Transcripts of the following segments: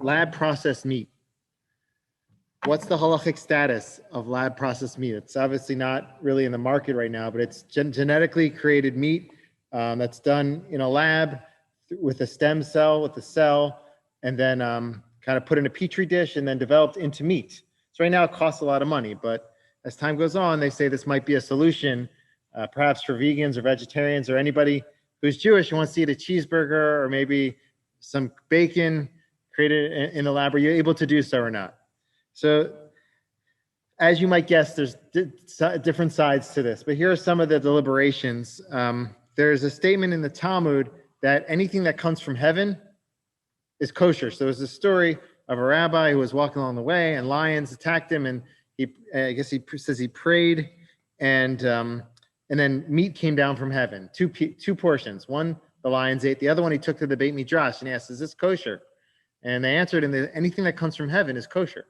Lab processed meat. What's the halachic status of lab processed meat? It's obviously not really in the market right now, but it's genetically created meat that's done in a lab with a stem cell, with a cell, and then kind of put in a petri dish and then developed into meat. So right now it costs a lot of money, but as time goes on, they say this might be a solution, perhaps for vegans or vegetarians or anybody who's Jewish and wants to eat a cheeseburger or maybe some bacon created in the lab. Are you able to do so or not? So as you might guess, there's different sides to this, but here are some of the deliberations. There's a statement in the Talmud that anything that comes from heaven is kosher. So there's a story of a rabbi who was walking along the way and lions attacked him, and I guess he says he prayed, and then meat came down from heaven, two portions. One the lions ate, the other one he took to the Beit Midrash and asked, "Is this kosher?" And they answered, anything that comes from heaven is kosher.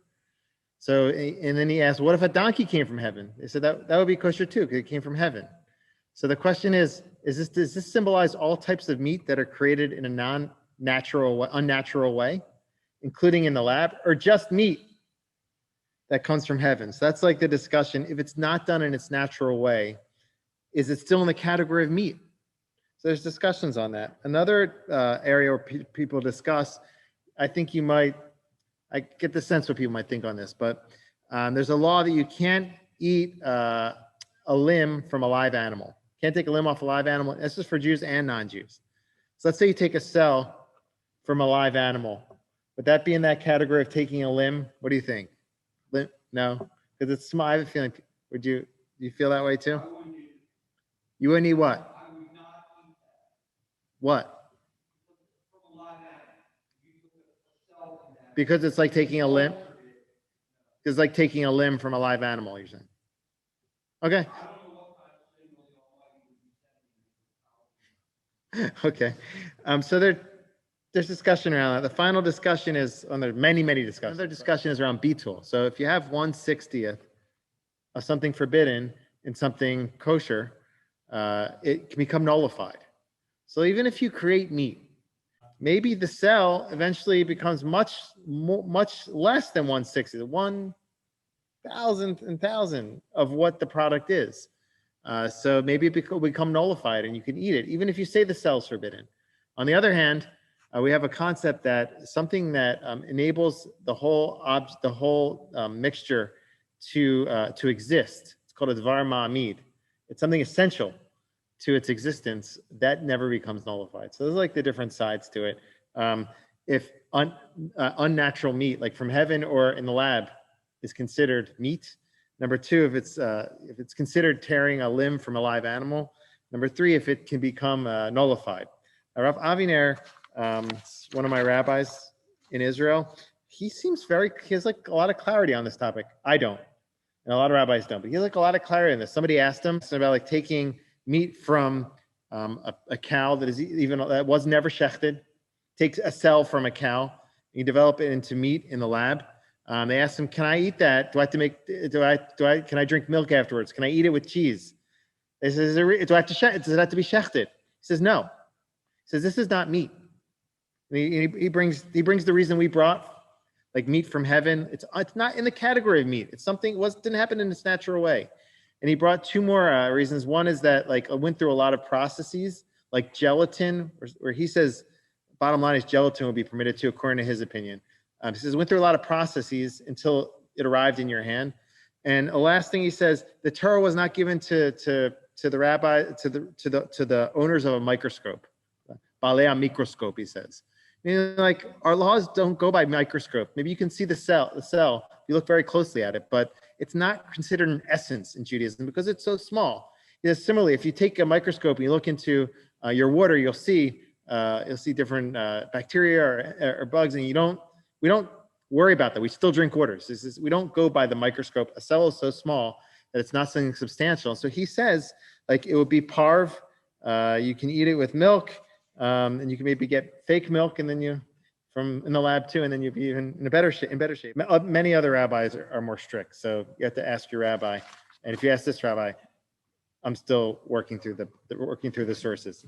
So, and then he asked, what if a donkey came from heaven? They said that would be kosher too, because it came from heaven. So the question is does this symbolize all types of meat that are created in a non-natural, unnatural way, including in the lab, or just meat that comes from heaven? So that's like the discussion. If it's not done in its natural way, is it still in the category of meat? So there's discussions on that. Another area where people discuss, I think I get the sense what people might think on this, but there's a law that you can't eat a limb from a live animal. Can't take a limb off a live animal. This is for Jews and non-Jews. So let's say you take a cell from a live animal. Would that be in that category of taking a limb? What do you think? No, because it's small. I have a feeling. Do you feel that way too? You wouldn't eat what? I would not eat that. What? Because it's like taking a limb. It's like taking a limb from a live animal, you're saying. Okay. Okay. So there's discussion around that. The final discussion is on there. Many discussions. Another discussion is around betul. So if you have 1/60th of something forbidden in something kosher, it can become nullified. So even if you create meat, maybe the cell eventually becomes much less than 1/60th, 1,000th of what the product is. So maybe it will become nullified and you can eat it, even if you say the cell's forbidden. On the other hand, we have a concept that something that enables the whole mixture to exist. It's called a dvar ma'amid. It's something essential to its existence that never becomes nullified. So there's like the different sides to it. If unnatural meat, like from heaven or in the lab, is considered meat. Number two, if it's considered tearing a limb from a live animal. Number three, if it can become nullified. Rav Aviner, one of my rabbis in Israel, he has like a lot of clarity on this topic. I don't, and a lot of rabbis don't, but he has like a lot of clarity on this. Somebody asked him about like taking meat from a cow that was never shechted, takes a cell from a cow, you develop it into meat in the lab. They asked him, "Can I eat that? Can I drink milk afterwards? Can I eat it with cheese?" They says, "Does it have to be shechted?" He says, "No." He says, "This is not meat." And he brings the reason we brought, like meat from heaven. It's not in the category of meat. It's something didn't happen in its natural way. And he brought two more reasons. One is that like it went through a lot of processes, like gelatin, where he says, bottom line is gelatin will be permitted to, according to his opinion. He says it went through a lot of processes until it arrived in your hand. And the last thing he says, the Torah was not given to the rabbi, to the owners of a microscope, balei microscope. He says, like our laws don't go by microscope. Maybe you can see the cell. You look very closely at it, but it's not considered an essence in Judaism because it's so small. Similarly, if you take a microscope and you look into your water, you'll see different bacteria or bugs, and we don't worry about that. We still drink water. We don't go by the microscope. A cell is so small that it's not something substantial. So he says, like it would be parv. You can eat it with milk, and you can maybe get fake milk, and then from in the lab too, and then you'll be even in better shape. Many other rabbis are more strict, so you have to ask your rabbi. And if you ask this rabbi, I'm still working through the sources.